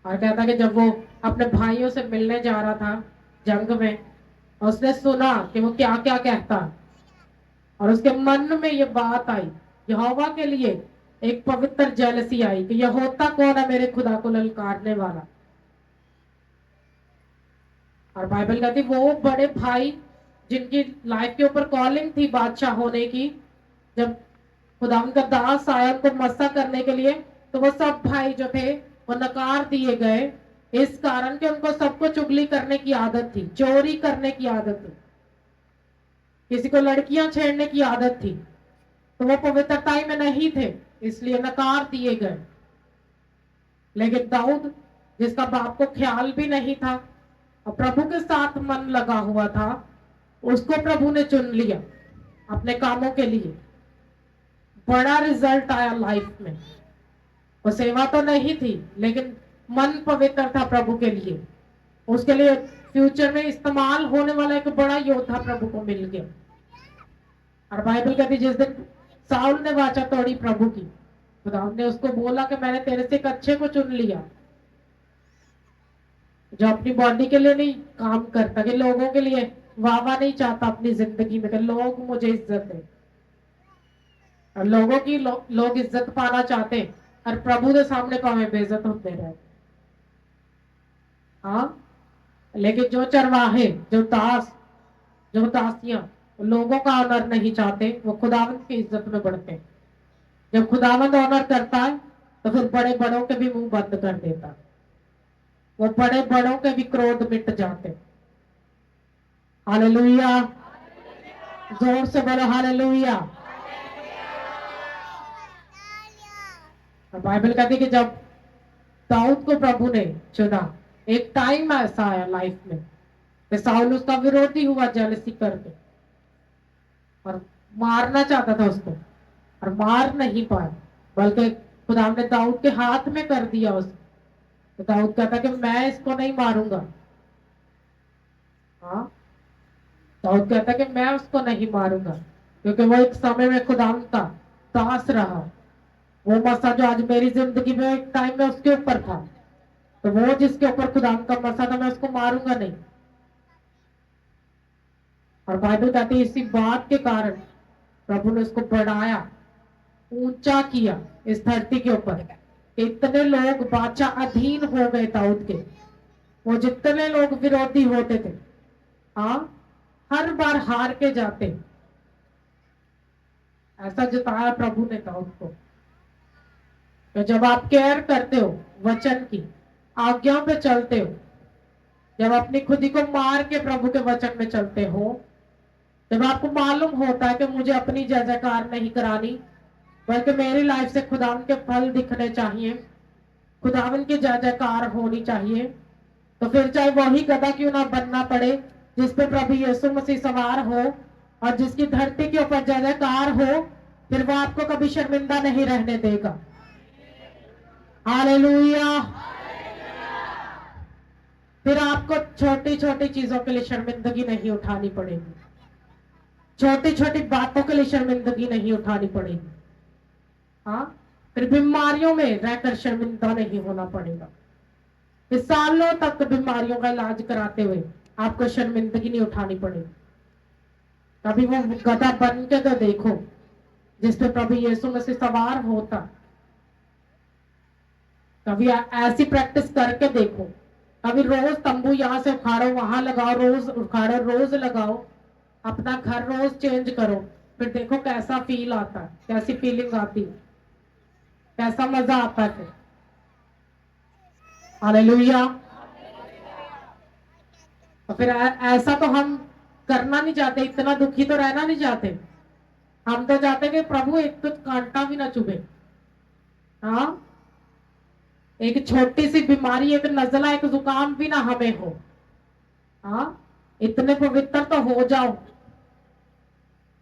और कहता कि जब वो अपने भाइयों से मिलने जा रहा था जंग में, उसने सुना कि वो क्या क्या कहता, और उसके मन में ये बात आई, यहोवा के लिए एक पवित्र जेलसी आई कि यह होता कौन है मेरे खुदा को ललकारने वाला। और बाइबल कहती वो बड़े भाई जिनकी लाइफ के ऊपर कॉलिंग थी बादशाह होने की, जब खुदा उनका दास आया उनको मसा करने के लिए, तो वो सब भाई जो थे वो नकार दिए गए। इस कारण कि उनको सबको चुगली करने की आदत थी, चोरी करने की आदत थी, किसी को लड़कियां छेड़ने की आदत थी। तो वो पवित्रताई में नहीं थे, इसलिए नकार दिए गए। लेकिन दाऊद, जिसका बाप को ख्याल भी नहीं था और प्रभु के साथ मन लगा हुआ था, उसको प्रभु ने चुन लिया अपने कामों के लिए। बड़ा रिजल्ट आया लाइफ में। वो सेवा तो नहीं थी, लेकिन मन पवित्र था प्रभु के लिए। उसके लिए फ्यूचर में इस्तेमाल होने वाला एक बड़ा योद्धा प्रभु को मिल गया। और बाइबल कहती, जिस दिन साउल ने वाचा तोड़ी प्रभु की, खुदा ने उसको बोला कि मैंने तेरे से एक अच्छे को चुन लिया, जो अपनी बॉडी के लिए नहीं काम करता, कि लोगों के लिए वाहवाह नहीं चाहता अपनी जिंदगी में कि लोग मुझे इज्जत दें। और लोगों की लोग इज्जत पाना चाहते हैं, और प्रभु के सामने तो हमें बेइज्जत होते रहे। हाँ, लेकिन जो चरवाहे, जो दास, जो दासियां लोगों का ऑनर नहीं चाहते, वो खुदावंद की इज्जत में बढ़ते हैं। जब खुदावंद ऑनर करता है तो फिर बड़े बड़ों के भी मुंह बंद कर देता है। वो बड़े बड़ों के भी क्रोध मिट जाते। हालेलुया, जोर से बोलो हालेलुया। बाइबल कहती है कि जब दाऊद को प्रभु ने चुना, एक टाइम ऐसा आया लाइफ में कि साउल उसका विरोधी हुआ जेलसी करके, और मारना चाहता था उसको, और मार नहीं पाया, बल्कि खुदा ने दाऊद के हाथ में कर दिया उसको। तो दाऊद कहता कि मैं इसको नहीं मारूंगा। हाँ, दाऊद कहता कि मैं उसको नहीं मारूंगा, क्योंकि वो एक समय में खुदा का दास रहा। वो मसा जो आज मेरी जिंदगी में एक टाइम में उसके ऊपर था, तो वो जिसके ऊपर खुदा का मसा था, मैं उसको मारूंगा नहीं। और बाइबल कहती है इसी बात के कारण प्रभु ने उसको बढ़ाया, ऊंचा किया इस धरती के ऊपर। इतने लोग बादशाह अधीन हो गए दाऊद के। वो जितने लोग विरोधी होते थे, हाँ, हर बार हार के जाते। ऐसा जताया प्रभु ने दाऊद को। तो जब आप केयर करते हो, वचन की आज्ञा पे चलते हो, जब अपनी खुदी को मार के प्रभु के वचन में चलते हो, जब आपको मालूम होता है कि मुझे अपनी जय जयकार नहीं करानी, बल्कि मेरी लाइफ से खुदावन के फल दिखने चाहिए, खुदावन की जय जयकार होनी चाहिए, तो फिर चाहे वही गधा क्यों ना बनना पड़े जिस पे प्रभु यीशु मसीह सवार हो और जिसकी धरती के ऊपर जय जयकार हो, फिर वो आपको कभी शर्मिंदा नहीं रहने देगा। हालेलुया। फिर आपको छोटी छोटी चीजों के लिए शर्मिंदगी नहीं उठानी पड़ेगी, छोटी छोटी बातों के लिए शर्मिंदगी नहीं उठानी पड़ेगी। हाँ, फिर बीमारियों में रहकर शर्मिंदा नहीं होना पड़ेगा। इस सालों तक बीमारियों का इलाज कराते हुए आपको शर्मिंदगी नहीं उठानी पड़ेगी। कभी वो गधा बन के तो देखो जिसपे प्रभु यीशु मसीह सवार होता। कभी ऐसी प्रैक्टिस करके देखो। कभी रोज तंबू यहाँ से उखाड़ो, वहां लगाओ, रोज उखाड़ो, रोज लगाओ, अपना घर रोज चेंज करो, फिर देखो कैसा फील आता है, कैसी फीलिंग आती है, कैसा मजा आता है। हालेलुया। और फिर ऐसा तो हम करना नहीं चाहते, इतना दुखी तो रहना नहीं चाहते। हम तो चाहते कि प्रभु एक तो कांटा भी ना चुभे। हाँ, एक छोटी सी बीमारी, एक नजला, एक जुकाम भी ना हमें हो। हाँ, इतने पवित्र तो हो जाओ,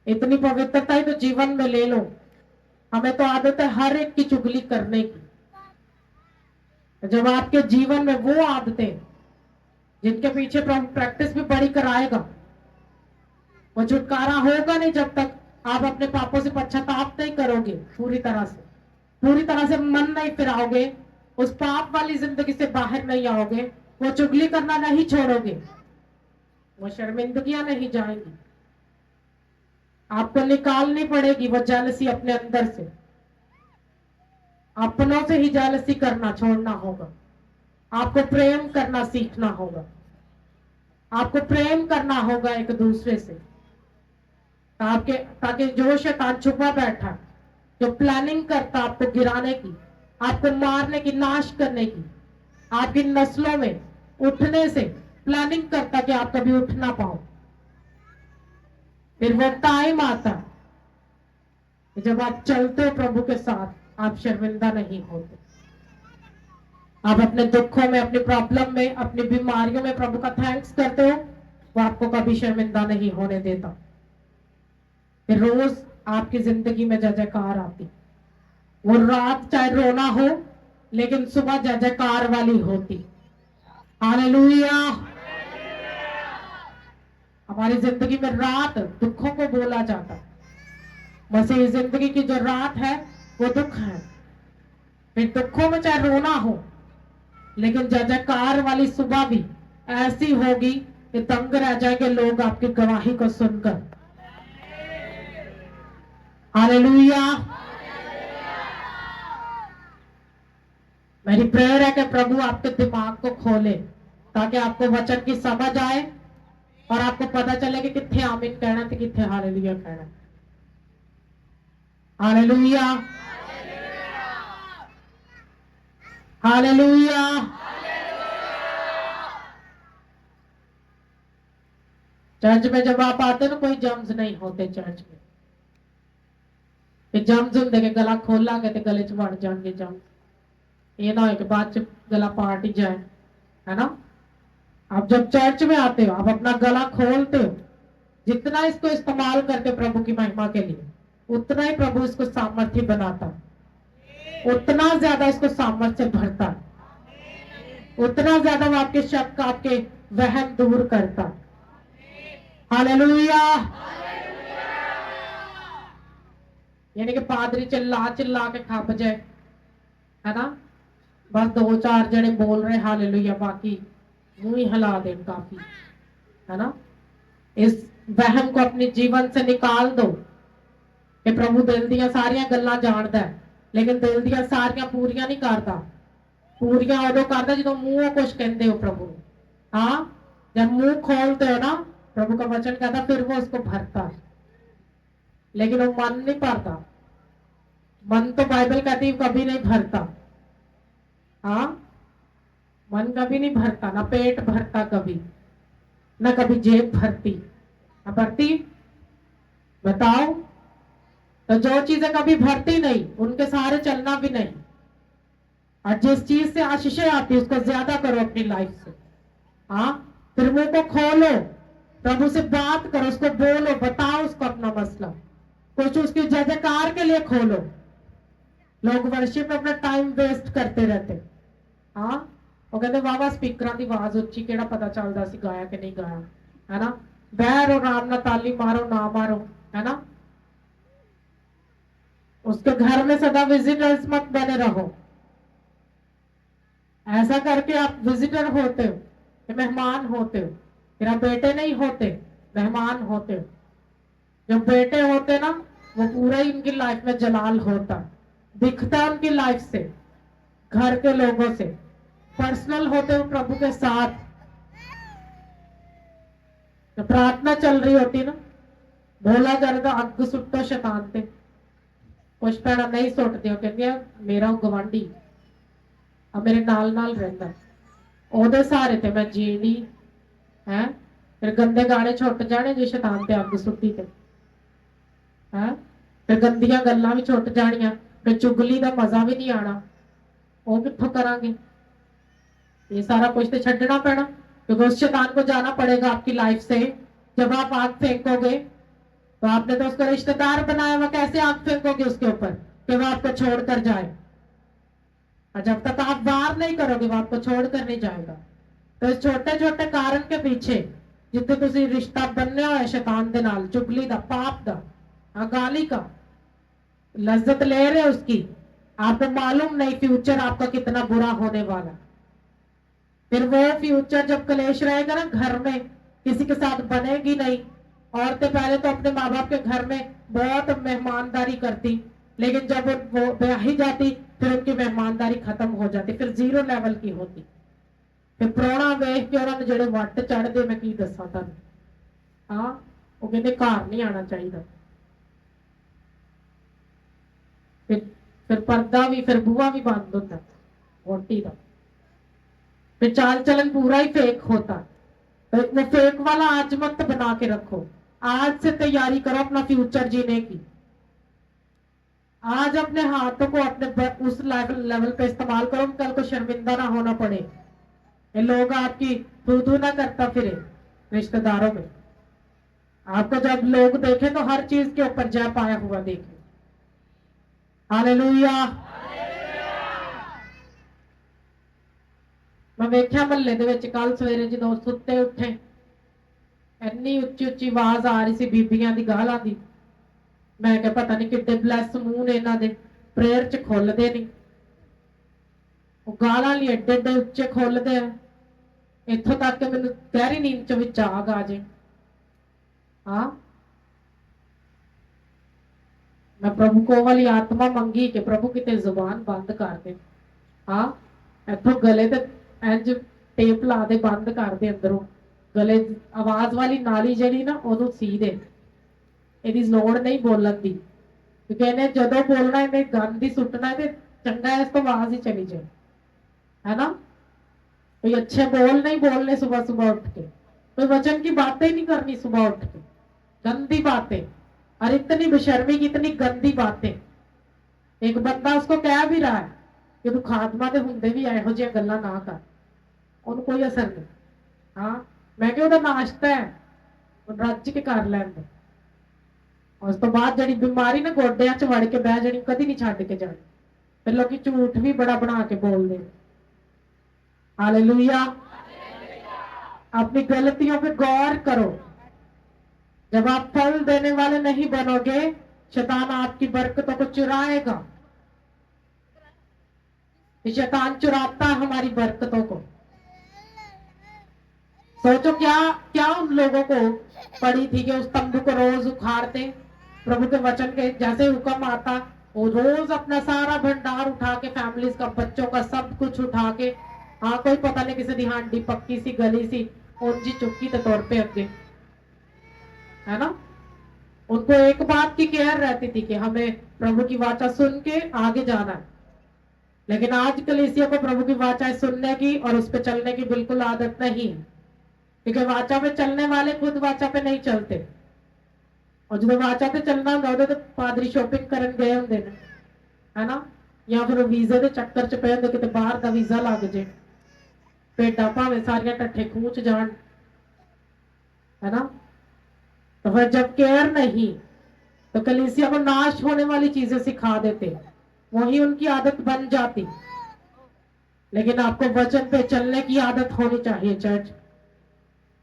इतनी पवित्रता ही तो जीवन में ले लो। हमें तो आदत है हर एक की चुगली करने की। जब आपके जीवन में वो आदतें जिनके पीछे प्रभु प्रैक्टिस भी बड़ी कराएगा, वो छुटकारा होगा नहीं जब तक आप अपने पापों से पश्चाताप नहीं करोगे, पूरी तरह से मन नहीं फिराओगे, उस पाप वाली जिंदगी से बाहर नहीं आओगे, वो चुगली करना नहीं छोड़ोगे, वो शर्मिंदगियां नहीं जाएंगी। आपको निकालनी पड़ेगी वो जेलसी अपने अंदर से। अपनों से ही जेलसी करना छोड़ना होगा। आपको प्रेम करना सीखना होगा। आपको प्रेम करना होगा एक दूसरे से, ताकि जो शैतान छुपा बैठा, जो प्लानिंग करता आपको गिराने की, आपको मारने की, नाश करने की, आपकी नस्लों में उठने से प्लानिंग करता कि आप कभी उठ ना पाओ। फिर वो टाइम आता कि जब आप चलते हो प्रभु के साथ, आप शर्मिंदा नहीं होते। आप अपने दुखों में, अपनी प्रॉब्लम में, अपनी बीमारियों में प्रभु का थैंक्स करते हो, वो आपको कभी शर्मिंदा नहीं होने देता। फिर रोज आपकी जिंदगी में जय जयकार आती। वो रात चाहे रोना हो, लेकिन सुबह जय जयकार वाली होती। हालेलुया। हमारी जिंदगी में रात दुखों को बोला जाता, मसीह जिंदगी की जो रात है वो दुख है। फिर दुखों में चाहे रोना हो, लेकिन जय जयकार वाली सुबह भी ऐसी होगी कि दंग रह जाएंगे लोग आपकी गवाही को सुनकर। हालेलुया। मेरी प्रेयर है कि प्रभु आपके दिमाग को खोले, ताकि आपको वचन की समझ आए और आपको पता चले कि किथे आमीन कहना ते किथे हालेलुया कहना। Hallelujah, hallelujah. चर्च में जब आप आते ना, कोई जम्स नहीं होते चर्च में। जम्स होंगे कि गला खोलांगे तो गले च वड़ जाएंगे जम्स। ये ना हो कि बाद च गला पाट ही जाए, है ना। आप जब चर्च में आते हो, आप अपना गला खोलते हो, जितना इसको इस्तेमाल करके प्रभु की महिमा के लिए, उतना ही प्रभु इसको सामर्थ्य बनाता है, उतना ज्यादा इसको सामर्थ्य भरता है, उतना ज्यादा वो आपके शक, आपके वहम दूर करता है। हालेलुया। यानी कि पादरी चिल्ला के खप जाए, है ना, बस दो चार जने बोल रहे हालेलुया, बाकी मुंह ही हिला दे काफी, है ना। इस वहम को अपने जीवन से निकाल दो कि प्रभु दिल दियां सारियां गल्लां जानदा है, लेकिन दिल दियां सारियां पूरियां नहीं करता। पूरियां उदों करदा जो मुंहों कुछ कहते हो प्रभु। हाँ, जब मुंह खोलते हो ना, प्रभु का वचन कहता फिर वो उसको भरता है, लेकिन वो मन नहीं भरता। मन तो बाइबल कहती है कभी नहीं भरता। हाँ, मन कभी नहीं भरता, ना पेट भरता कभी, ना कभी जेब भरती, ना भरती। बताओ, तो जो चीजें कभी भरती नहीं, उनके सहारे चलना भी नहीं। और जिस चीज से आशीषें आती है, उसको ज्यादा करो अपनी लाइफ से। हाँ, फिर मुंह को खोलो, प्रभु से बात करो, उसको बोलो, बताओ उसको अपना मसला, कुछ उसकी जय जयकार के लिए खोलो। लोग वर्शिप में अपना टाइम वेस्ट करते रहते। हाँ, वो कहते वाह स्पीकर की आवाज उच्ची, केड़ा पता चलता सी गाया कि नहीं गाया, है ना। बहरो आराम ना, ताली मारो ना मारो, है ना। उसके घर में सदा विजिटर्स मत बने रहो। ऐसा करके आप विजिटर होते हो, मेहमान होते हो, फिर आप बेटे नहीं होते, मेहमान होते हो। जब बेटे होते ना, वो पूरा ही उनकी लाइफ में जलाल होता, दिखता उनकी लाइफ से, घर के लोगों से। पर्सनल होते हो प्रभु के साथ, तो प्रार्थना चल रही होती ना, बोला करता अग सुट्टो शैतान ते, कुछ पैड़ा नहीं सुटते हो, कहते मेरा गवांढी अब मेरे नाल नाल रहता, ओदे सहारे ते मैं जीनी है। फिर गंदे गाने छुट जाने जो शैतान ते अग सुट्टी ते, है। फिर गंदियां गल्लां भी छुट जानियां, फिर चुगली का मजा भी नहीं आना, वो कित्थों करांगे। ये सारा कुछ तो छड्डना पैना, क्योंकि उस शैतान को जाना पड़ेगा आपकी लाइफ से। जब आप आग फेंकोगे, तो आपने तो उसको रिश्तेदार बनाया हुआ, कैसे आग फेंकोगे उसके ऊपर कि वो आपको छोड़कर जाए। और जब तक आप वार नहीं करोगे, वो आपको छोड़कर नहीं जाएगा। तो इस छोटे छोटे कारण के पीछे जितने तुसी रिश्ता बनने हो शैतान दे नाल, चुगली दा, पाप दा, गाली का लज्जत ले रहे उसकी, आपको मालूम नहीं फ्यूचर आपका कितना बुरा होने वाला। फिर वो फ्यूचर जब कलेश रहेगा ना घर में, किसी के साथ बनेगी नहीं। औरतें पहले तो अपने माँ बाप के घर में बहुत मेहमानदारी करती, लेकिन जब वो ब्याही जाती, फिर उनकी मेहमानदारी खत्म हो जाती, फिर जीरो लेवल की होती। फिर प्रोना वेख के उन्होंने जेड़े वट चढ़ते, मैं की दसा तुहानू। हाँ, वो कहते घर नहीं आना चाहिए। फिर पर्दा भी, फिर बूहा भी बंद होता वोटी का। फिर चाल चलन पूरा ही फेक होता। तो वो फेक वाला आज मत बना के रखो। आज से तैयारी करो अपना फ्यूचर जीने की। आज अपने हाथों को अपने उस लेवल पे इस्तेमाल करो, कल को शर्मिंदा ना होना पड़े। ये लोग आपकी थू थू ना करता फिरे रिश्तेदारों में। आपको जब लोग देखे तो हर चीज के ऊपर जय पाया हुआ देखे। हालेलुया। मैं वेख्या महल्ले दे विच कल सवेरे जो सुते उठे इन्नी उच्ची उच्ची आवाज आ रही सी बीबियां दी गालां दी। मैं क्या पता नहीं किड्डे ब्लैस मूंह ने इन्हां दे, प्रेयर च खोलदे नहीं। वो गालां लिए एड्डे एड्डे उच्चे खोलदे आ, इत्थों तक कि मैनूं गहरी नींद च भी जाग आ जाए। हाँ, मैं प्रभु को वाली आत्मा मंगी कि प्रभु किते जुबान बंद कर दे। हाँ, इत्थों गले ते इंज टेप ला दे, बंद कर दे अंदरों गले आवाज वाली नाली जड़ी ना ओनू सी दे। ਇਹਦੀ ਲੋੜ नहीं बोलन दी, क्योंकि ਇਹਨੇ ਜਦੋਂ बोलना ਇਹਨੇ गंद ही सुटना है। चंगा है इसको आवाज ही चली जाए, है ना। कोई अच्छे बोल नहीं बोलने सुबह सुबह उठ के, कोई वचन की बातें ही नहीं करनी सुबह उठ के, गंदी बातें। और इतनी बेशर्मी की इतनी गंदी बातें। एक बंदा उसको कह भी रहा है कि तू खात्मा दे हुंदे भी ਇਹੋ ਜਿਹੀਆਂ ਗੱਲਾਂ ना कर, ਉਹਨੂੰ कोई असर नहीं। हाँ, मैं कि ਉਹਦਾ नाश्ता है ਰੱਜ के कर ਲੈਂਦੇ। उस तो बाद जड़ी बीमारी ना गोडिया च वड़ के बह जानी, कदी नहीं छड्ड के जानी। फिर लोग झूठ भी बड़ा बना के बोलते। हालेलुया। अपनी गलतियों पे गौर करो। जब आप फल देने वाले नहीं बनोगे, शैतान आपकी बरकतों को चुराएगा। शैतान चुराता है हमारी बरकतों को। सोचो क्या क्या उन लोगों को पड़ी थी कि उस तंबू को रोज उखाड़ते, प्रभु के वचन के जैसे हुक्म आता वो रोज अपना सारा भंडार उठा के, फैमिलीज का, बच्चों का सब कुछ उठा के, हाँ कोई पता नहीं किसी दी हांडी पक्की सी गली सी ऊंची चुक्की तो तौर पे अगे, है ना। उनको एक बात की केयर रहती थी कि हमें प्रभु की वाचा सुन के आगे जाना है। लेकिन आज कलीसिया को प्रभु की वाचा सुनने की और उस पर चलने की बिल्कुल आदत नहीं है, क्योंकि वाचा पे चलने वाले खुद वाचा पे नहीं चलते। और जो वाचा पे चलना होंगे तो पादरी शॉपिंग करन गए होंगे, है ना, या फिर वीजे के चक्कर च पे होंगे, किते बाहर का वीजा लग जाए, भेडा भावे सारिया टट्ठे खूच जान, है ना। तो फिर जब केयर नहीं तो कलीसिया को नाश होने वाली चीजें सिखा देते, वही उनकी आदत बन जाती। लेकिन आपको वचन पे चलने की आदत होनी चाहिए चर्च।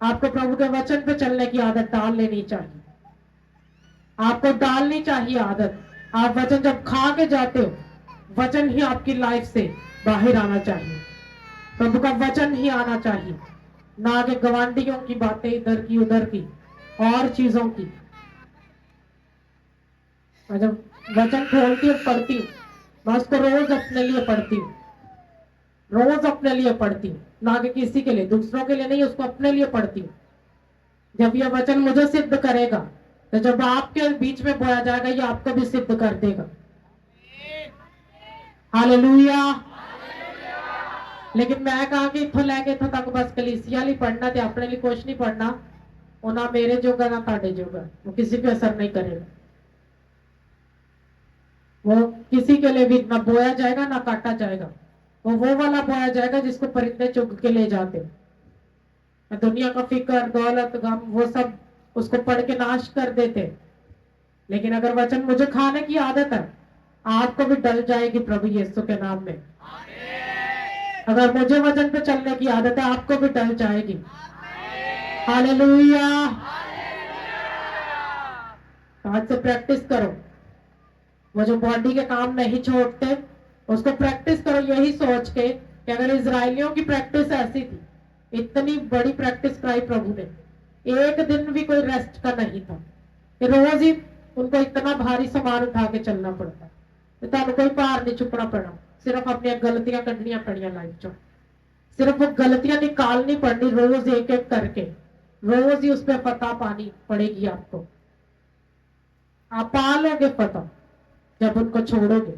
आपको प्रभु के वचन पे चलने की आदत डाल लेनी चाहिए। आपको डालनी चाहिए आदत। आप वचन जब खा के जाते हो, वचन ही आपकी लाइफ से बाहर आना चाहिए। प्रभु का वचन ही आना चाहिए, ना कि गवांडियों की बातें इधर की उधर की और चीजों की। मैं जब वचन खोलती हूँ पढ़ती हूँ, मैं उसको रोज अपने लिए पढ़ती हूँ, रोज अपने लिए पढ़ती हूँ, ना कि किसी के लिए, दूसरों के लिए नहीं, उसको अपने लिए पढ़ती हूँ। जब यह वचन मुझे सिद्ध करेगा तो जब आपके बीच में बोया जाएगा ये आपको भी सिद्ध कर देगा। हालेलुया। लेकिन मैं कहा कि इथों लैके इथों तक बस कलीसिया लिए पढ़ना, ते अपने लिए कुछ नहीं पढ़ना, वो ना मेरे जोगा ना ताड़े जोगा, वो किसी पे असर नहीं करेगा। वो किसी के लिए भी ना बोया जाएगा ना काटा जाएगा। वो वाला बोया जाएगा जिसको परिंदे चुग के ले जाते। दुनिया का फिक्र, दौलत, गम, वो सब उसको पढ़ के नाश कर देते। लेकिन अगर वचन मुझे खाने की आदत है, आपको भी डल जाएगी प्रभु यीशु के नाम में। अगर मुझे वचन पे चलने की आदत है, आपको भी डल जाएगी। हालेलुया। आज से प्रैक्टिस करो। वो जो बॉडी के काम नहीं छोड़ते उसको प्रैक्टिस करो, यही सोच के कि अगर इजराइलियों की प्रैक्टिस ऐसी थी, इतनी बड़ी प्रैक्टिस कराई प्रभु ने, एक दिन भी कोई रेस्ट का नहीं था, रोज ही उनको इतना भारी सामान उठा के चलना पड़ता, तो तुम कोई भार नहीं चुकना पड़ा, सिर्फ अपनी गलतियां कढ़निया पड़िया लाइफ चो, सिर्फ वो गलतियां निकालनी पड़नी रोज एक एक करके, रोज ही उस पर फतह पानी पड़ेगी आपको। आप पा लोगे फतह जब उनको छोड़ोगे,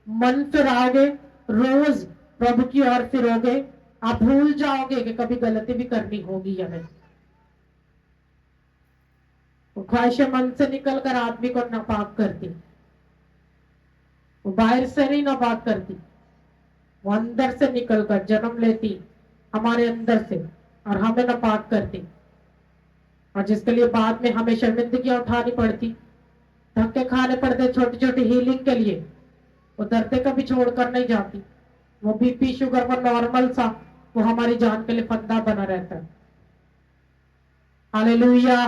मन फिराओगे, रोज प्रभु की ओर फिरोगे, आप भूल जाओगे कि कभी गलती भी करनी होगी या नहीं। वो ख्वाहिशें मन से निकल कर आदमी को नापाक करती, वो बाहर से नहीं नापाक करती, वो अंदर से निकलकर जन्म लेती हमारे अंदर से और हमें नापाक करती, और जिसके लिए बाद में हमें शर्मिंदगियां उठानी पड़ती, धक्के खाने पड़ते छोटी छोटी हीलिंग के लिए। वो दर्द कभी छोड़कर नहीं जाती। वो बीपी शुगर वो नॉर्मल सा वो हमारी जान के लिए फंदा बना रहता है। हालेलुया।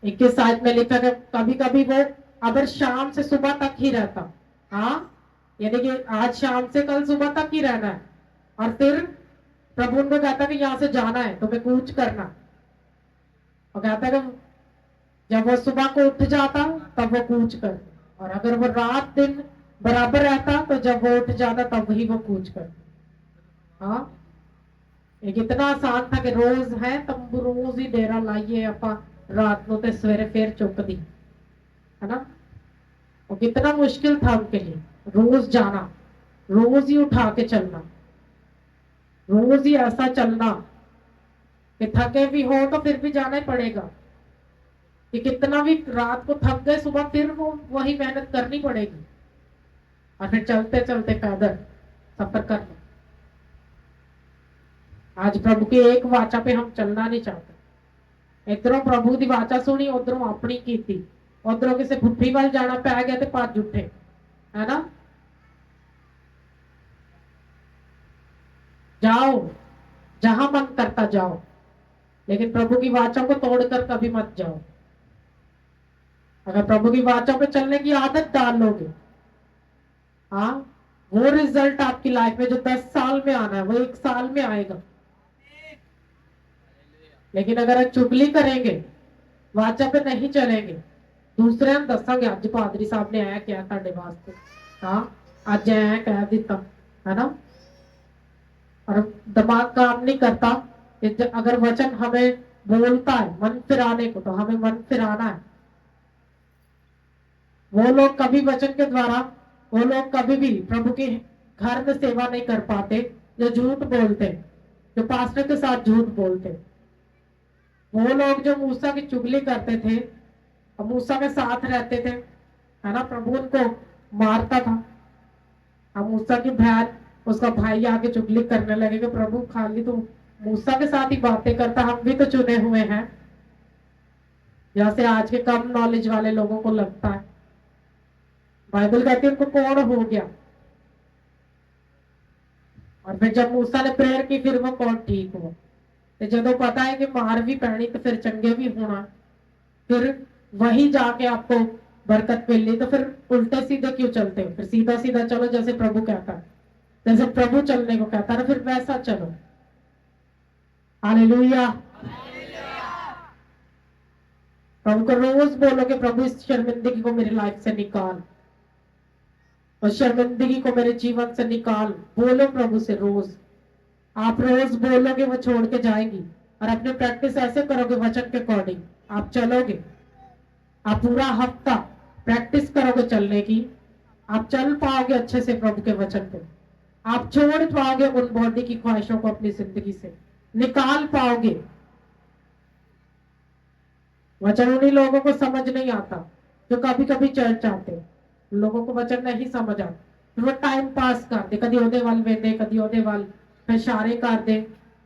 21 साल में लिखा है कभी कभी वो अगर शाम से सुबह तक ही रहता, हाँ, यानी कि आज शाम से कल सुबह तक ही रहना है, और फिर प्रभु उनको कहता कि यहां से जाना है तुम्हें कूच करना, और कहता है कि जब वो सुबह को उठ जाता तब वो कूच कर, और अगर वो रात दिन बराबर रहता तो जब वो उठ जाता तब वही वो कूच कर। हाँ, एक इतना आसान था कि रोज है तंबू रोज ही डेरा लाइए अपा रात को ते सवेरे फिर चुक दी, है ना। वो कितना मुश्किल था उनके लिए, रोज जाना, रोज ही उठा के चलना, रोज ही ऐसा चलना कि थके भी हो तो फिर भी जाना ही पड़ेगा, कि कितना भी रात को थक गए सुबह फिर वो वही मेहनत करनी पड़ेगी, और फिर चलते चलते पैदल सफर करना। आज प्रभु की एक वाचा पे हम चलना नहीं चाहते। इधरों प्रभु की वाचा सुनी, उधरों अपनी कीती, उधरों किसी पुट्ठी वाल जाना पै गया तो भज उठे, है ना। जाओ जहां मन करता जाओ, लेकिन प्रभु की वाचा को तोड़कर कभी मत जाओ। अगर प्रभु की वाचा पे चलने की आदत डाल लोगे, हाँ, वो रिजल्ट आपकी लाइफ में जो 10 साल में आना है वो 1 साल में आएगा। लेकिन अगर चुगली करेंगे, वाचा पे नहीं चलेंगे, दूसरे हम दसांगे अज पादरी साहब ने आया क्या ताड़े वास्ते, हाँ, अज ऐ कह दिता, है ना। और दिमाग काम नहीं करता। अगर वचन हमें बोलता है मन फिराने को तो हमें मन फिराना है। वो लोग कभी वचन के द्वारा, वो लोग कभी भी प्रभु के घर में सेवा नहीं कर पाते जो झूठ बोलते, जो पास्टर के साथ झूठ बोलते। वो लोग जो मूसा की चुगली करते थे और मूसा के साथ रहते थे, है ना, प्रभु उनको मारता था। अब मूसा की बहन उसका भाई आके चुगली करने लगे कि प्रभु खाली तो मूसा के साथ ही बातें करता, हम भी तो चुने हुए हैं, जैसे आज के कम नॉलेज वाले लोगों को लगता है। बाइबल कहती है उनको कौन हो गया, और फिर जब मूसा ने प्रेयर की फिर वो कौन ठीक हुआ। तो जब पता है कि मार भी पैनी तो फिर चंगे भी होना, फिर वही जाके आपको बरकत मिलनी, तो फिर उल्टे सीधे क्यों चलते हो, फिर सीधा सीधा चलो जैसे प्रभु कहता है, जैसे प्रभु चलने को कहता है फिर वैसा चलो। हालेलुया। प्रभु को रोज बोलो कि प्रभु इस शर्मिंदगी को मेरी लाइफ से निकाल, और शर्मिंदगी को मेरे जीवन से निकाल। बोलो प्रभु से रोज, आप रोज बोलोगे वो छोड़ के जाएंगी, और अपनी प्रैक्टिस ऐसे करोगे वचन के अकॉर्डिंग आप चलोगे। आप पूरा हफ्ता प्रैक्टिस करोगे चलने की, आप चल पाओगे अच्छे से प्रभु के वचन पे, आप छोड़ पाओगे उन बॉडी की ख्वाहिशों को अपनी जिंदगी से निकाल पाओगे। वचन उन्हीं लोगों को समझ नहीं आता जो कभी कभी चर्च आते, लोगों को वचन नहीं समझ आता, फिर वो टाइम पास करते, कदी ओदे वाल वेंदे कदी ओदे वाल इशारे करते।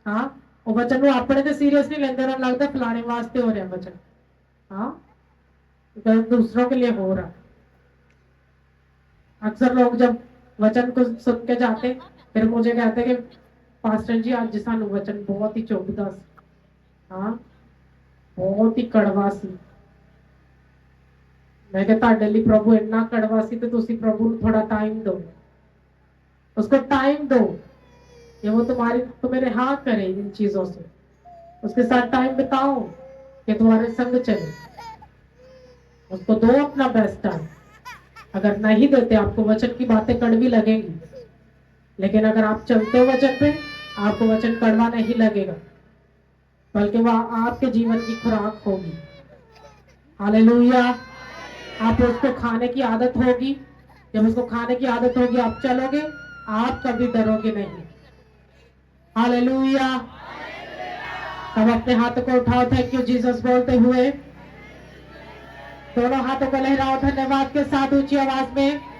हाँ, वो वचन वो अपने तो सीरियस नहीं लेंदे, उन्हें लगता फलाने वास्ते हो रहा वचन, हाँ, दूसरों के लिए हो रहा। अक्सर लोग जब वचन को सुन के जाते फिर मुझे कहते कि पास्टर जी आज सानू वचन बहुत ही चुभदा सी, हाँ, बहुत ही कड़वा सी। मैं कहता ਤੁਹਾਡੇ ਲਈ प्रभु इतना कड़वा सी तो तुसी प्रभु को थोड़ा टाइम दो, उसको टाइम दो कि वो तुम्हारे हाँ करे इन चीजों से, उसके साथ टाइम बिताओ कि तुम्हारे संग चले, उसको दो अपना बेस्ट टाइम। अगर नहीं देते आपको वचन की बातें कड़वी लगेंगी, लेकिन अगर आप चलते हो वचन पे आपको वचन कड़वा नहीं लगेगा, बल्कि वह आपके जीवन की खुराक होगी। हालेलुया। आप उसको खाने की आदत होगी जब उसको खाने की आदत होगी आप चलोगे, आप कभी डरोगे नहीं। हालेलुया। सब अपने हाथों को उठाओ, थैंक यू जीसस बोलते हुए। दोनों हाथों को लहराओ धन्यवाद के साथ ऊंची आवाज में।